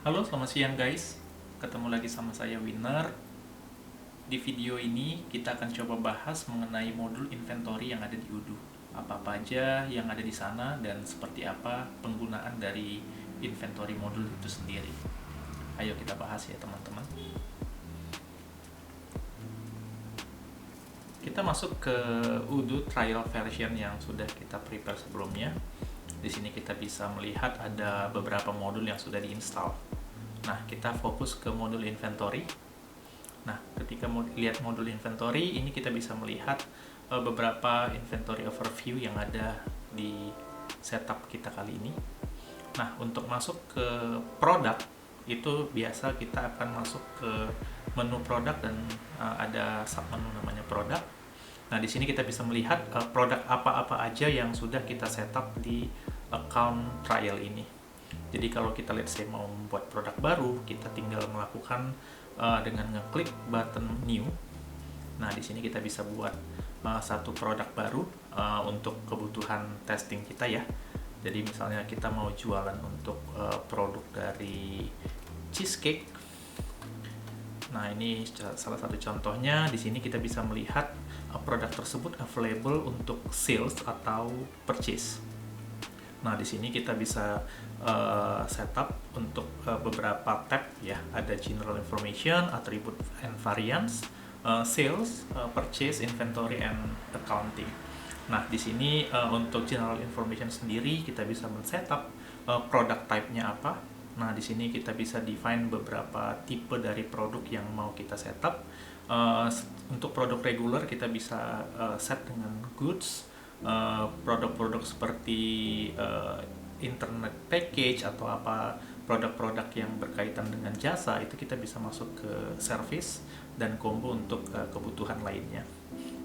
Halo, selamat siang guys. Ketemu lagi sama saya Winner. Di video ini kita akan coba bahas mengenai modul inventory yang ada di Odoo. Apa-apa aja yang ada di sana dan seperti apa penggunaan dari inventory modul itu sendiri. Ayo kita bahas ya teman-teman. Kita masuk ke Odoo trial version yang sudah kita prepare sebelumnya. Di sini kita bisa melihat ada beberapa modul yang sudah diinstal. Nah, kita fokus ke modul inventory. Nah, ketika lihat modul inventory, ini kita bisa melihat beberapa inventory overview yang ada di setup kita kali ini. Nah, untuk masuk ke produk, itu biasa kita akan masuk ke menu produk dan ada submenu namanya produk. Nah, di sini kita bisa melihat produk apa-apa aja yang sudah kita setup di account trial ini. Jadi kalau kita lihat saya mau membuat produk baru, kita tinggal melakukan dengan ngeklik button new. Nah, di sini kita bisa buat satu produk baru untuk kebutuhan testing kita ya. Jadi misalnya kita mau jualan untuk produk dari cheesecake. Nah, ini salah satu contohnya. Di sini kita bisa melihat produk tersebut available untuk sales atau purchase. Nah, di sini kita bisa setup untuk beberapa tab ya. Ada general information, attribute and variance, sales, purchase, inventory, and accounting. Nah, di sini untuk general information sendiri kita bisa men-setup product type-nya apa. Nah, di sini kita bisa define beberapa tipe dari produk yang mau kita setup. Untuk produk regular kita bisa set dengan goods. Produk-produk seperti internet package atau apa produk-produk yang berkaitan dengan jasa itu kita bisa masuk ke service dan combo untuk kebutuhan lainnya.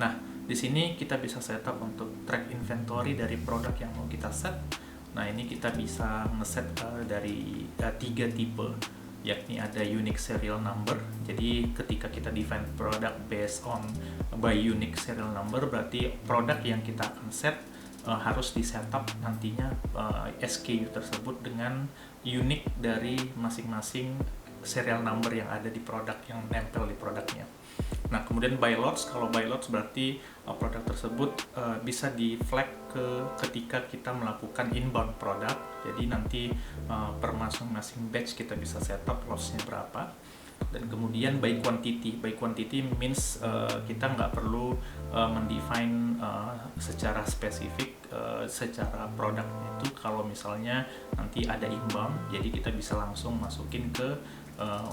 Nah, di sini kita bisa setup untuk track inventory dari produk yang mau kita set. Nah, ini kita bisa ngeset dari 3 tipe, yakni ada unique serial number. Jadi ketika kita define product based on by unique serial number, berarti produk yang kita akan set harus di setup nantinya SKU tersebut dengan unik dari masing-masing serial number yang ada di produk, yang nempel di produknya. Nah, kemudian by lots, kalau by lots berarti produk tersebut bisa di flag ketika kita melakukan inbound produk. Jadi nanti per masing-masing batch kita bisa setup lotsnya berapa. Dan kemudian by quantity means kita nggak perlu mendefine secara spesifik secara produk itu. Kalau misalnya nanti ada inbound, jadi kita bisa langsung masukin ke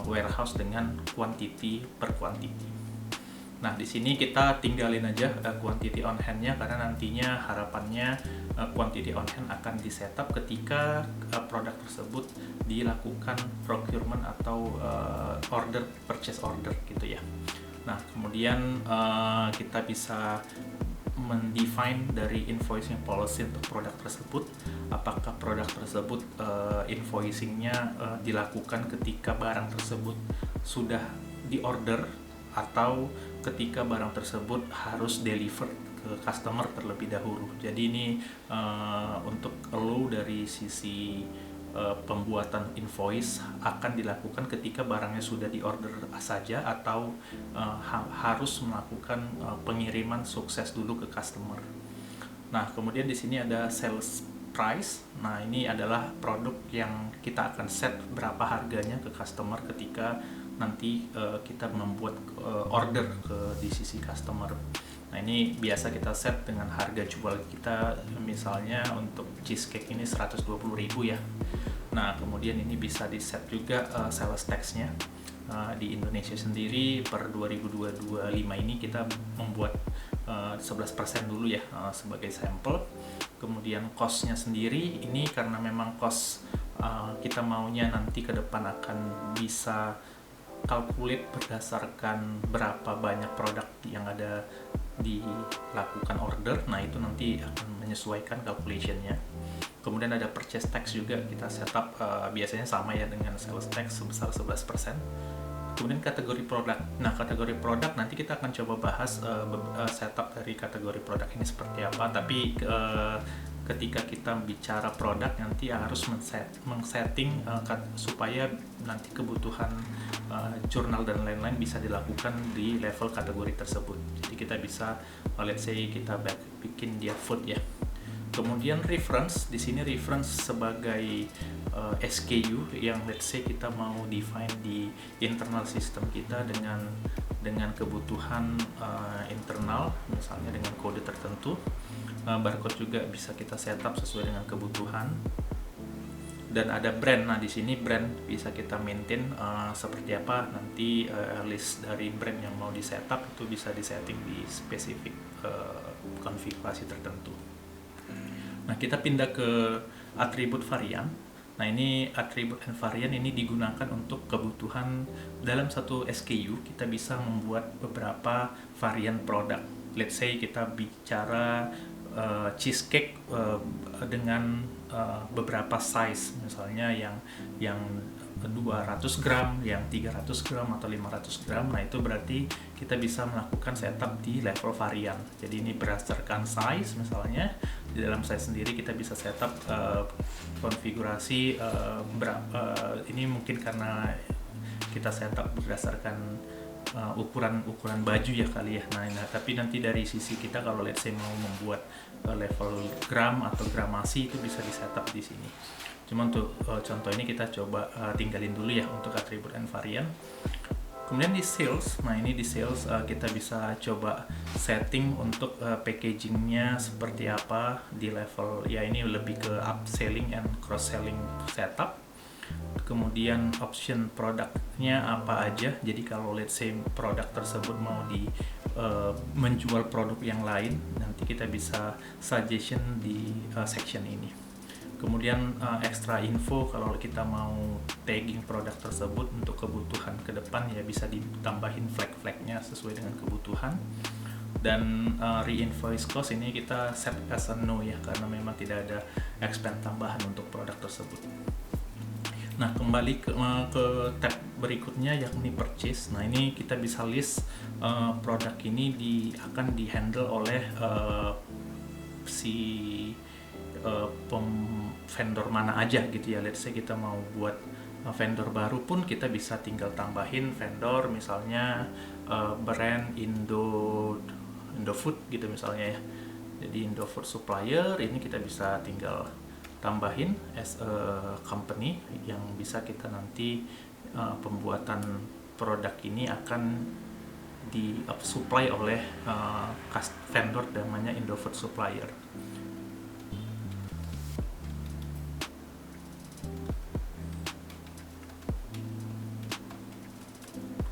warehouse dengan quantity per quantity. Nah, di sini kita tinggalin aja quantity on hand-nya karena nantinya harapannya quantity on hand akan disetup ketika produk tersebut dilakukan procurement atau purchase order gitu ya. Nah, kemudian kita bisa mendefine dari invoicing policy untuk produk tersebut. Apakah produk tersebut invoicingnya dilakukan ketika barang tersebut sudah diorder atau ketika barang tersebut harus deliver ke customer terlebih dahulu. Jadi ini untuk lo dari sisi pembuatan invoice akan dilakukan ketika barangnya sudah diorder saja atau harus melakukan pengiriman sukses dulu ke customer. Nah, kemudian di sini ada sales price. Nah, ini adalah produk yang kita akan set berapa harganya ke customer ketika nanti kita membuat order di sisi customer. Nah, ini biasa kita set dengan harga jual kita, misalnya untuk cheesecake ini 120.000 ya. Nah, kemudian ini bisa di set juga sales tax-nya. Di Indonesia sendiri per 2025 ini kita membuat 11% dulu ya sebagai sampel. Kemudian cost-nya sendiri ini karena memang cost kita maunya nanti ke depan akan bisa calculate berdasarkan berapa banyak produk yang ada dilakukan order. Nah, itu nanti akan menyesuaikan calculation-nya. Kemudian ada purchase tax juga kita setup biasanya sama ya dengan sales tax sebesar 11%. Kemudian kategori produk. Nah, kategori produk nanti kita akan coba bahas setup dari kategori produk ini seperti apa. Tapi ketika kita bicara produk nanti harus men-setting supaya nanti kebutuhan jurnal dan lain-lain bisa dilakukan di level kategori tersebut. Jadi kita bisa let's say kita bikin dia food ya. Kemudian reference, di sini reference sebagai SKU yang let's say kita mau define di internal system kita dengan kebutuhan internal, misalnya dengan kode tertentu. Barcode juga bisa kita setup sesuai dengan kebutuhan. Dan ada brand. Nah, di sini brand bisa kita maintain seperti apa nanti list dari brand yang mau di setup itu bisa disetting di spesifik konfigurasi tertentu. Nah, kita pindah ke atribut varian. Nah, ini atribut and varian ini digunakan untuk kebutuhan dalam satu SKU. Kita bisa membuat beberapa varian produk. Let's say kita bicara cheesecake dengan beberapa size, misalnya yang 200 gram, yang 300 gram atau 500 gram. Nah, itu berarti kita bisa melakukan setup di level varian. Jadi ini berdasarkan size, misalnya di dalam size sendiri kita bisa setup konfigurasi ini mungkin karena kita setup berdasarkan ukuran baju ya kali ya. Nah, tapi nanti dari sisi kita kalau let's say mau membuat level gram atau gramasi itu bisa di-setup di sini. Cuma untuk contoh ini kita coba tinggalin dulu ya untuk atribut and varian. Kemudian di sales, nah ini di sales kita bisa coba setting untuk packagingnya seperti apa di level ya, ini lebih ke upselling and cross selling setup. Kemudian option produknya apa aja, jadi kalau let's say produk tersebut mau menjual produk yang lain, nanti kita bisa suggestion di section ini. Kemudian extra info, kalau kita mau tagging produk tersebut untuk kebutuhan ke depan ya bisa ditambahin flag-flagnya sesuai dengan kebutuhan. Dan re-invoice cost ini kita set as a no ya, karena memang tidak ada expense tambahan untuk produk tersebut. Nah, kembali ke tab berikutnya yakni purchase. Nah, ini kita bisa list produk ini akan di-handle oleh si vendor mana aja gitu ya. Let's say kita mau buat vendor baru pun kita bisa tinggal tambahin vendor, misalnya brand Indofood gitu misalnya ya. Jadi Indofood supplier ini kita bisa tinggal tambahin as a company yang bisa kita nanti pembuatan produk ini akan di supply oleh vendor namanya Indofood supplier.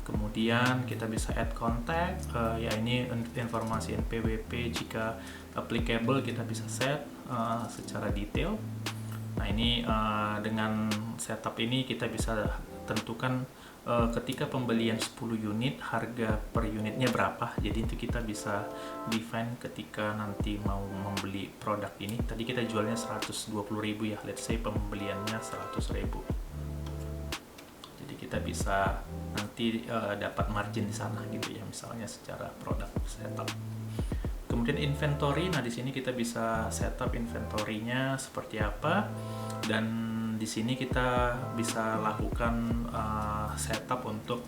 Kemudian kita bisa add contact, ya ini informasi NPWP jika applicable kita bisa set secara detail. Nah, ini dengan setup ini kita bisa tentukan ketika pembelian 10 unit harga per unitnya berapa. Jadi itu kita bisa define ketika nanti mau membeli produk ini. Tadi kita jualnya 120.000 ya, let's say pembeliannya 100.000. Jadi kita bisa nanti dapat margin di sana gitu ya, misalnya secara produk setup. Kemudian inventory, nah di sini kita bisa setup inventory-nya seperti apa, dan di sini kita bisa lakukan setup untuk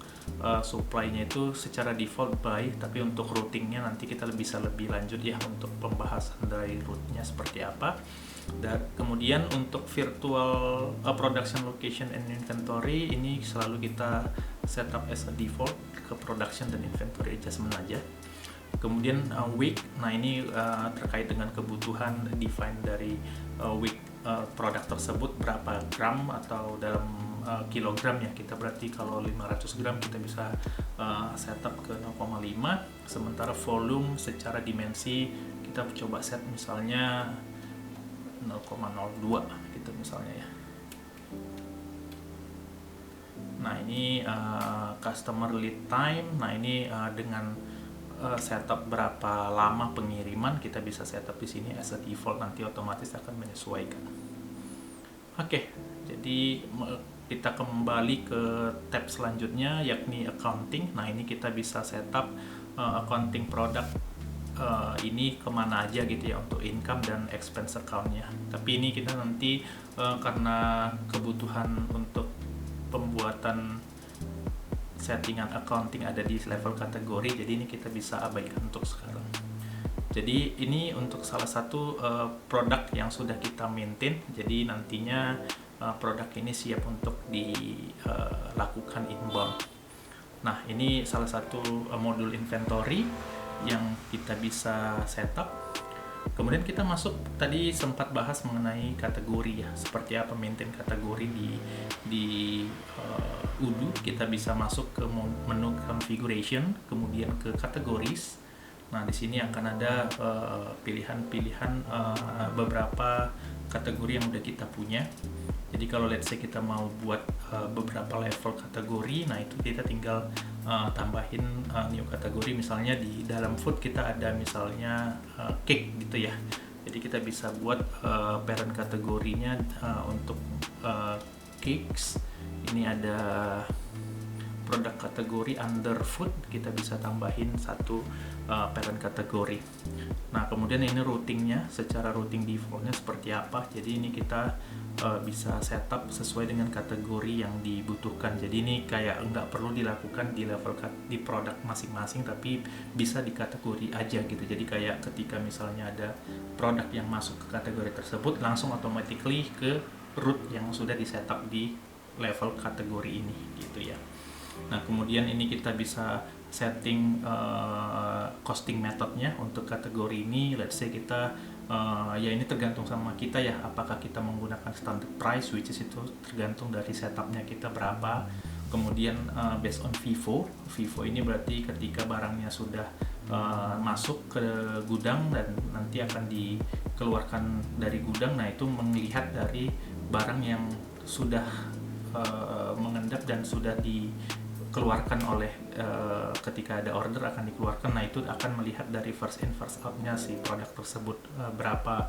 supply-nya itu secara default buy, tapi untuk routing-nya nanti kita bisa lebih lanjut ya untuk pembahasan dari route-nya seperti apa. Dan kemudian untuk virtual production location and inventory ini selalu kita setup as a default ke production dan inventory adjustment aja. Kemudian week, nah ini terkait dengan kebutuhan define dari week produk tersebut berapa gram atau dalam kilogram ya. Kita berarti kalau 500 gram kita bisa setup ke 0,5, sementara volume secara dimensi kita coba set misalnya 0,02 gitu misalnya ya. Nah, ini customer lead time, nah ini dengan setup berapa lama pengiriman kita bisa setup di sini as a default, nanti otomatis akan menyesuaikan. Oke, jadi kita kembali ke tab selanjutnya yakni accounting. Nah, ini kita bisa setup accounting product ini kemana aja gitu ya untuk income dan expense account-nya. Tapi ini kita nanti karena kebutuhan untuk pembuatan settingan accounting ada di level kategori, jadi ini kita bisa abaikan untuk sekarang. Jadi ini untuk salah satu produk yang sudah kita maintain, jadi nantinya produk ini siap untuk dilakukan inbound. Nah, ini salah satu modul inventory yang kita bisa setup. Kemudian kita masuk, tadi sempat bahas mengenai kategori ya, seperti apa maintain kategori di Odoo. Kita bisa masuk ke menu configuration, kemudian ke categories. Nah, di sini akan ada pilihan-pilihan beberapa kategori yang udah kita punya. Jadi kalau let's say kita mau buat beberapa level kategori, nah itu kita tinggal tambahin new kategori. Misalnya di dalam food kita ada misalnya cake gitu ya. Jadi kita bisa buat parent kategorinya untuk cakes. Ini ada produk kategori under food, kita bisa tambahin satu parent kategori. Nah, kemudian ini routingnya, secara routing defaultnya seperti apa. Jadi ini kita bisa setup sesuai dengan kategori yang dibutuhkan. Jadi ini kayak nggak perlu dilakukan di level di produk masing-masing, tapi bisa di kategori aja gitu. Jadi kayak ketika misalnya ada produk yang masuk ke kategori tersebut, langsung automatically ke root yang sudah disetup di level kategori ini gitu ya. Nah, kemudian ini kita bisa setting costing methodnya untuk kategori ini. Let's say kita ya ini tergantung sama kita ya, apakah kita menggunakan standard price, which is itu tergantung dari setupnya kita berapa. Kemudian based on FIFO ini berarti ketika barangnya sudah masuk ke gudang dan nanti akan dikeluarkan dari gudang, nah itu melihat dari barang yang sudah mengendap dan sudah dikeluarkan oleh ketika ada order akan dikeluarkan. Nah itu akan melihat dari first in first out-nya si produk tersebut berapa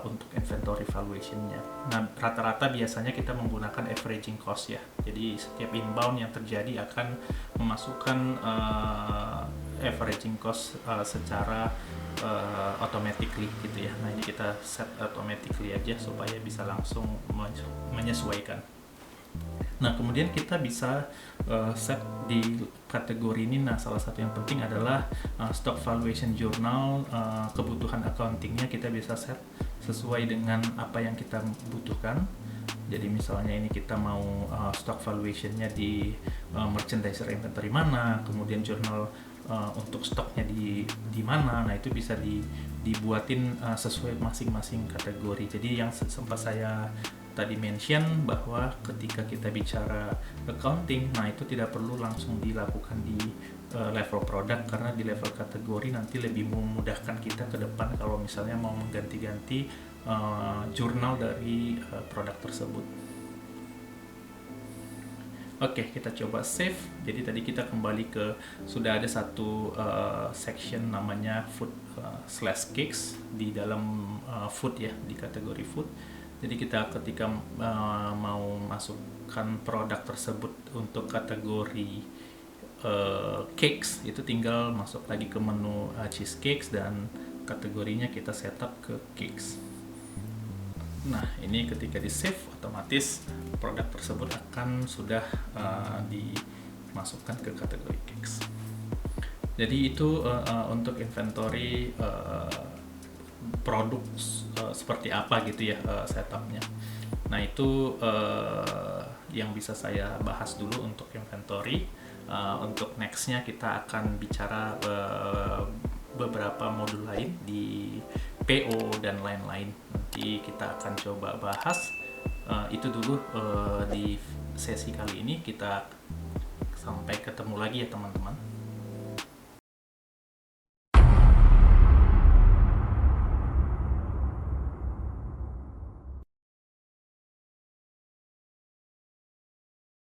untuk inventory valuation-nya. Nah rata-rata biasanya kita menggunakan averaging cost ya. Jadi setiap inbound yang terjadi akan memasukkan averaging cost secara automatically gitu ya. Nah ini kita set automatically aja supaya bisa langsung menyesuaikan. Nah kemudian kita bisa set di kategori ini. Nah salah satu yang penting adalah stock valuation journal. Kebutuhan accountingnya kita bisa set sesuai dengan apa yang kita butuhkan. Jadi misalnya ini kita mau stock valuationnya di merchandiser inventory mana, kemudian jurnal untuk stoknya di mana. Nah itu bisa dibuatin sesuai masing-masing kategori. Jadi yang sempat saya tadi mention bahwa ketika kita bicara accounting, nah itu tidak perlu langsung dilakukan di level produk, karena di level kategori nanti lebih memudahkan kita ke depan kalau misalnya mau mengganti-ganti jurnal dari produk tersebut. Oke, kita coba save. Jadi tadi kita kembali ke, sudah ada satu section namanya food slash cakes di dalam food ya, di kategori food. Jadi kita ketika mau masukkan produk tersebut untuk kategori cakes, itu tinggal masuk lagi ke menu cheesecakes dan kategorinya kita setup ke cakes. Nah ini ketika di save, otomatis produk tersebut akan sudah dimasukkan ke kategori cakes. Jadi itu untuk inventory produk seperti apa gitu ya setupnya. Nah itu yang bisa saya bahas dulu untuk inventory. Untuk nextnya kita akan bicara beberapa modul lain di PO dan lain-lain. Nanti kita akan coba bahas itu dulu di sesi kali ini. Kita sampai ketemu lagi ya teman-teman.